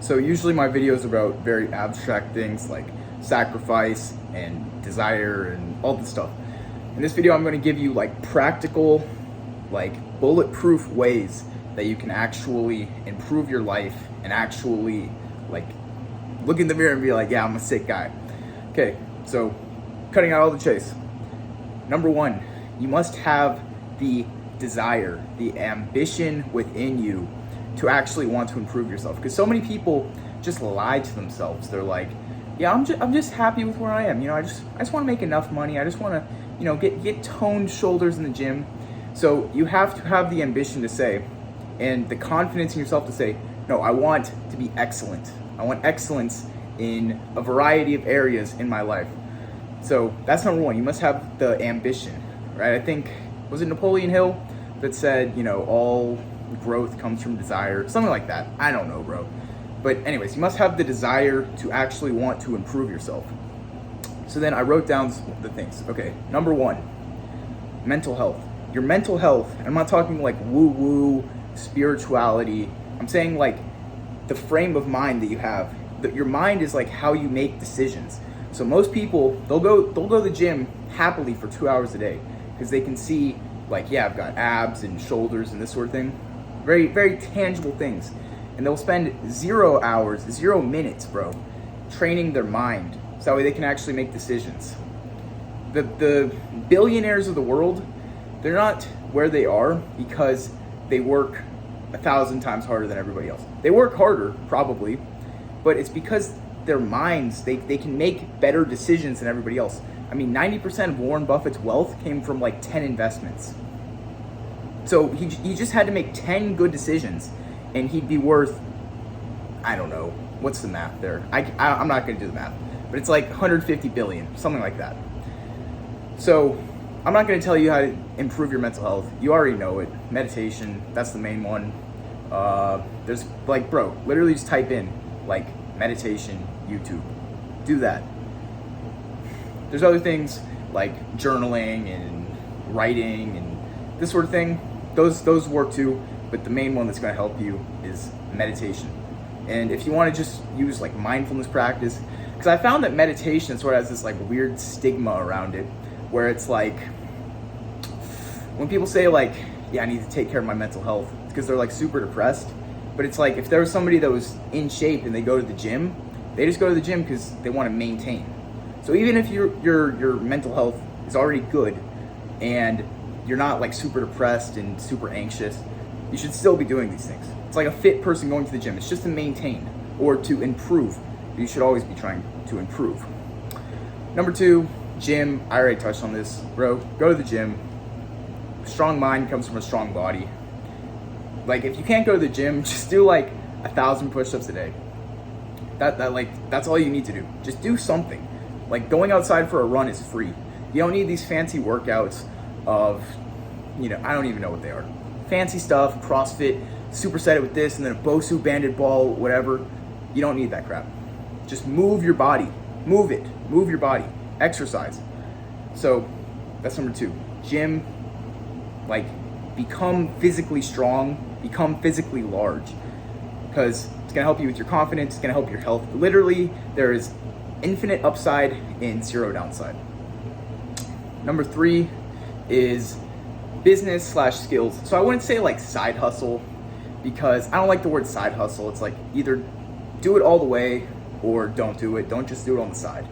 So usually my videos are about very abstract things like sacrifice and desire and all this stuff. In this video, I'm going to give you like practical, like bulletproof ways that you can actually improve your life and actually like look in the mirror and be like, yeah, I'm a sick guy. Okay, so cutting out all the chase. Number one, you must have the desire, the ambition within you to actually want to improve yourself. Because so many people just lie to themselves. They're like, yeah, I'm just happy with where I am. You know, I just want to make enough money. I just want to, you know, get toned shoulders in the gym. So you have to have the ambition to say, and the confidence in yourself to say, no, I want to be excellent. I want excellence in a variety of areas in my life. So that's number one. You must have the ambition, right? I think, was it Napoleon Hill that said, you know, all growth comes from desire, something like that. I don't know, bro. But anyways, you must have the desire to actually want to improve yourself. So then I wrote down the things. Okay, number one, mental health. Your mental health, I'm not talking like woo-woo spirituality. I'm saying like the frame of mind that you have. That your mind is like how you make decisions. So most people, they'll go to the gym happily for 2 hours a day because they can see like, yeah, I've got abs and shoulders and this sort of thing. Very, very tangible things. And they'll spend 0 hours, 0 minutes, bro, training their mind so that way they can actually make decisions. The billionaires of the world, they're not where they are because they work 1,000 times harder than everybody else. They work harder, probably, but it's because their minds, they can make better decisions than everybody else. I mean, 90% of Warren Buffett's wealth came from like 10 investments. So he just had to make 10 good decisions and he'd be worth, I don't know, what's the math there? I'm not gonna do the math, but it's like 150 billion, something like that. So I'm not gonna tell you how to improve your mental health. You already know it. Meditation, that's the main one. There's like, bro, literally just type in like meditation, YouTube. Do that. There's other things like journaling and writing and this sort of thing. Those work too, but the main one that's going to help you is meditation. And if you want to just use like mindfulness practice, because I found that meditation sort of has this like weird stigma around it, where it's like when people say like, yeah, I need to take care of my mental health, it's because they're like super depressed. But it's like if there was somebody that was in shape and they go to the gym, they just go to the gym because they want to maintain. So even if your mental health is already good and you're not like super depressed and super anxious, you should still be doing these things. It's like a fit person going to the gym. It's just to maintain or to improve. You should always be trying to improve. Number two, gym. I already touched on this, bro. Go to the gym. Strong mind comes from a strong body. Like if you can't go to the gym, just do like 1,000 push-ups a day. That's all you need to do. Just do something. Like going outside for a run is free. You don't need these fancy workouts of, you know, I don't even know what they are. Fancy stuff, CrossFit, superset it with this, and then a Bosu banded ball, whatever. You don't need that crap. Just move your body. Move it. Move your body. Exercise. So that's number two. Gym, like become physically strong, become physically large. Because it's gonna help you with your confidence, it's gonna help your health. Literally, there is infinite upside and zero downside. Number three is business/skills. So I wouldn't say like side hustle because I don't like the word side hustle. It's like either do it all the way or don't do it. Don't just do it on the side.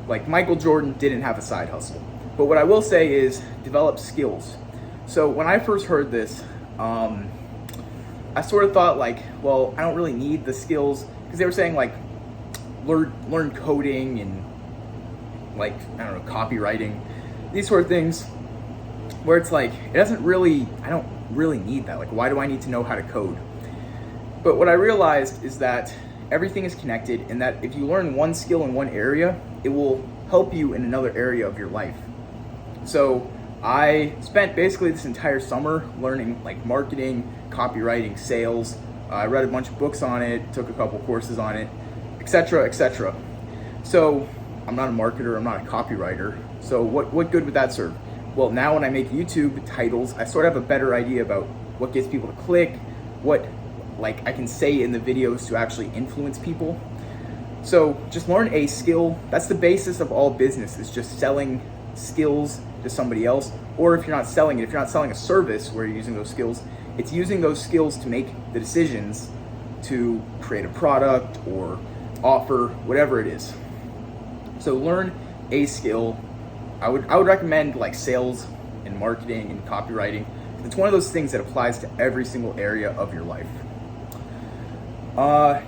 Like Michael Jordan didn't have a side hustle. But what I will say is develop skills. So when I first heard this, I sort of thought like, well, I don't really need the skills because they were saying like learn coding and like, I don't know, copywriting, these sort of things where it's like, I don't really need that. Like, why do I need to know how to code? But what I realized is that everything is connected and that if you learn one skill in one area, it will help you in another area of your life. So I spent basically this entire summer learning like marketing, copywriting, sales. I read a bunch of books on it, took a couple courses on it, etc., etc. So I'm not a marketer, I'm not a copywriter. So what good would that serve? Well, now when I make YouTube titles, I sort of have a better idea about what gets people to click, what like I can say in the videos to actually influence people. So just learn a skill. That's the basis of all business, is just selling skills to somebody else. Or if you're not selling it, if you're not selling a service where you're using those skills, it's using those skills to make the decisions to create a product or offer, whatever it is. So learn a skill. I would recommend like sales and marketing and copywriting. It's one of those things that applies to every single area of your life.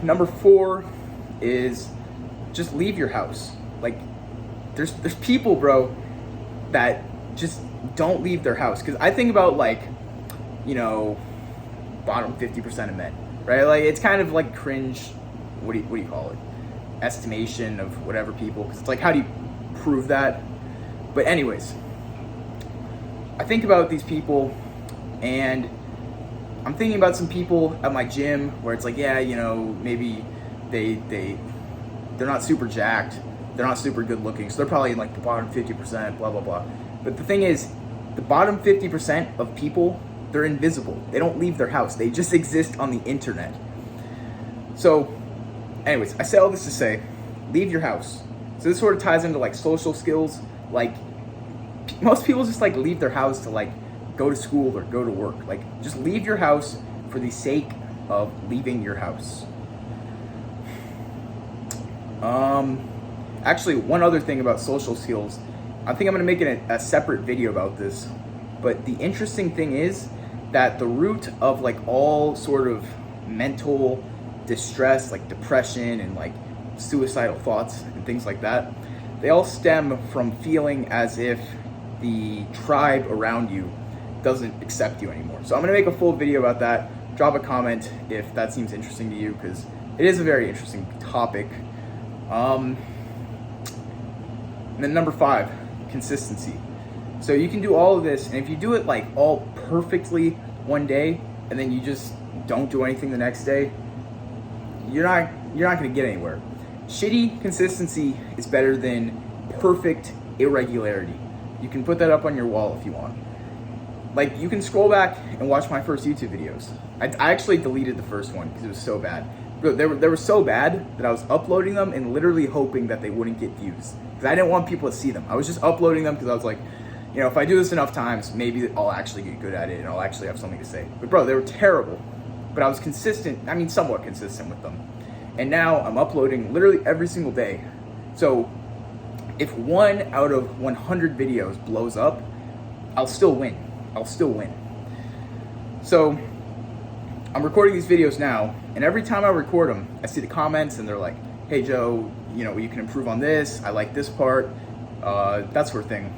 Number 4 is just leave your house. Like there's people, bro, that just don't leave their house. Because I think about like, you know, bottom 50% of men, right? Like it's kind of like cringe. What do you call it? Estimation of whatever people. Because it's like, how do you prove that? But anyways, I think about these people, and I'm thinking about some people at my gym where it's like, yeah, you know, maybe they're not super jacked, they're not super good looking, so they're probably in like the bottom 50%, blah, blah, blah. But the thing is, the bottom 50% of people, they're invisible. They don't leave their house. They just exist on the internet. So anyways, I say all this to say, leave your house. So this sort of ties into like social skills. Like most people just like leave their house to like go to school or go to work. Like just leave your house for the sake of leaving your house. Actually, one other thing about social skills, I think I'm gonna make a separate video about this, but the interesting thing is that the root of like all sort of mental distress, like depression and like suicidal thoughts and things like that, they all stem from feeling as if the tribe around you doesn't accept you anymore. So I'm gonna make a full video about that. Drop a comment if that seems interesting to you, because it is a very interesting topic. And then number 5, consistency. So you can do all of this, and if you do it like all perfectly one day, and then you just don't do anything the next day, you're not gonna get anywhere. Shitty consistency is better than perfect irregularity. You can put that up on your wall if you want. Like, you can scroll back and watch my first YouTube videos. I actually deleted the first one because it was so bad. They were so bad that I was uploading them and literally hoping that they wouldn't get views, because I didn't want people to see them. I was just uploading them because I was like, you know, if I do this enough times, maybe I'll actually get good at it and I'll actually have something to say. But bro, they were terrible. But I was consistent, I mean somewhat consistent with them. And now I'm uploading literally every single day. So if 1 out of 100 videos blows up, I'll still win. So I'm recording these videos now, and every time I record them, I see the comments and they're like, hey Joe, you know, you can improve on this, I like this part, that sort of thing.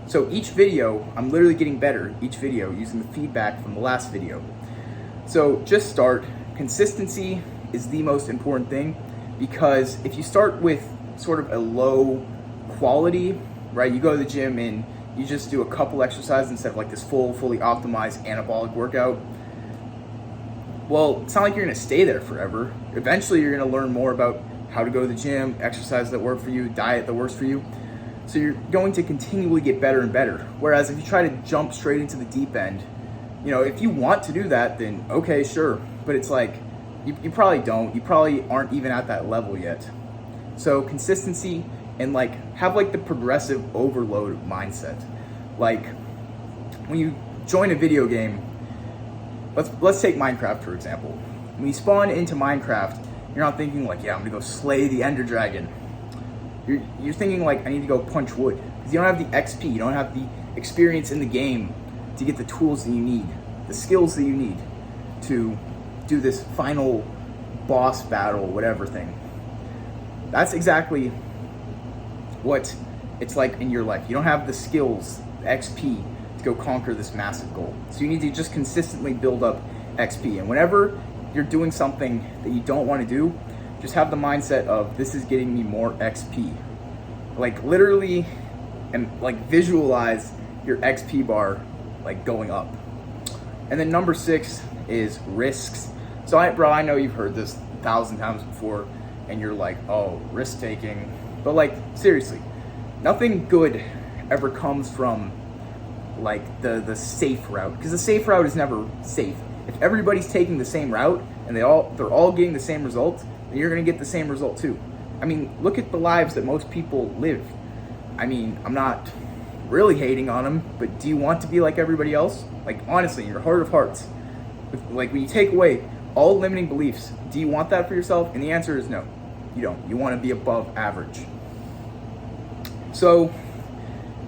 So each video, I'm literally getting better each video using the feedback from the last video. So just start. Consistency is the most important thing, because if you start with sort of a low quality, right, you go to the gym and you just do a couple exercises instead of like this fully optimized anabolic workout, well, it's not like you're gonna stay there forever. Eventually you're gonna learn more about how to go to the gym, exercise that work for you, diet that works for you. So you're going to continually get better and better. Whereas if you try to jump straight into the deep end, you know, if you want to do that, then okay, sure. But it's like, you probably don't. You probably aren't even at that level yet. So consistency, and like have like the progressive overload mindset. Like when you join a video game, let's take Minecraft for example. When you spawn into Minecraft, you're not thinking like, yeah, I'm gonna go slay the Ender Dragon. You're thinking like, I need to go punch wood, because you don't have the XP, you don't have the experience in the game to get the tools that you need, the skills that you need to do this final boss battle, whatever thing. That's exactly what it's like in your life. You don't have the skills, the XP to go conquer this massive goal. So you need to just consistently build up XP. And whenever you're doing something that you don't want to do, just have the mindset of, this is getting me more XP. Like literally, and like visualize your XP bar like going up. And then number 6 is risks. So I know you've heard this 1,000 times before, and you're like, oh, risk taking. But like, seriously, nothing good ever comes from like the safe route, because the safe route is never safe. If everybody's taking the same route, and they're all getting the same result, then you're going to get the same result too. I mean, look at the lives that most people live. I mean, I'm not really hating on them, but do you want to be like everybody else? Like, honestly, in your heart of hearts, like when you take away all limiting beliefs, do you want that for yourself? And the answer is no, you don't. You want to be above average. So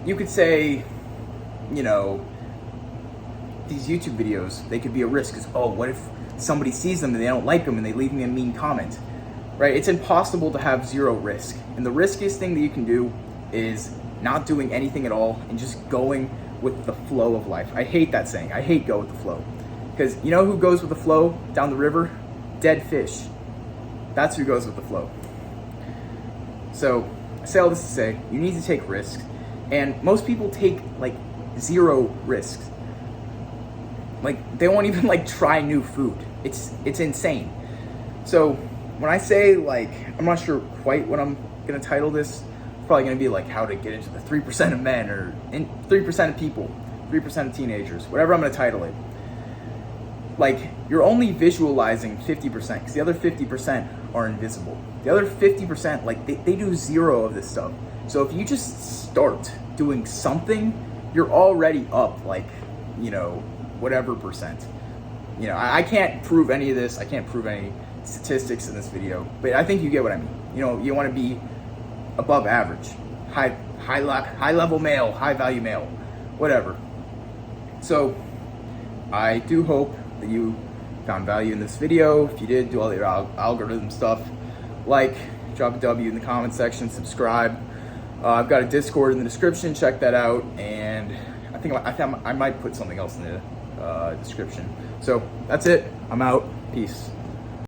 you could say, you know, these YouTube videos, they could be a risk because, oh, what if somebody sees them and they don't like them and they leave me a mean comment, right? It's impossible to have zero risk. And the riskiest thing that you can do is not doing anything at all and just going with the flow of life. I hate that saying. I hate go with the flow. Because you know who goes with the flow down the river? Dead fish. That's who goes with the flow. So I say all this to say, you need to take risks. And most people take like zero risks. Like they won't even like try new food. It's insane. So when I say like, I'm not sure quite what I'm gonna title this. It's probably gonna be like how to get into the 3% of men or 3% of people, 3% of teenagers, whatever I'm gonna title it. Like you're only visualizing 50% because the other 50% are invisible. The other 50%, like they do zero of this stuff. So if you just start doing something, you're already up like, you know, whatever percent. You know, I can't prove any of this. I can't prove any statistics in this video, but I think you get what I mean. You know, you want to be above average, high level male, high value male, whatever. So I do hope that you found value in this video. If you did, do all the algorithm stuff. Like, drop a W in the comment section, subscribe. I've got a Discord in the description, check that out, and I think I might put something else in the description. So that's it. I'm out. Peace.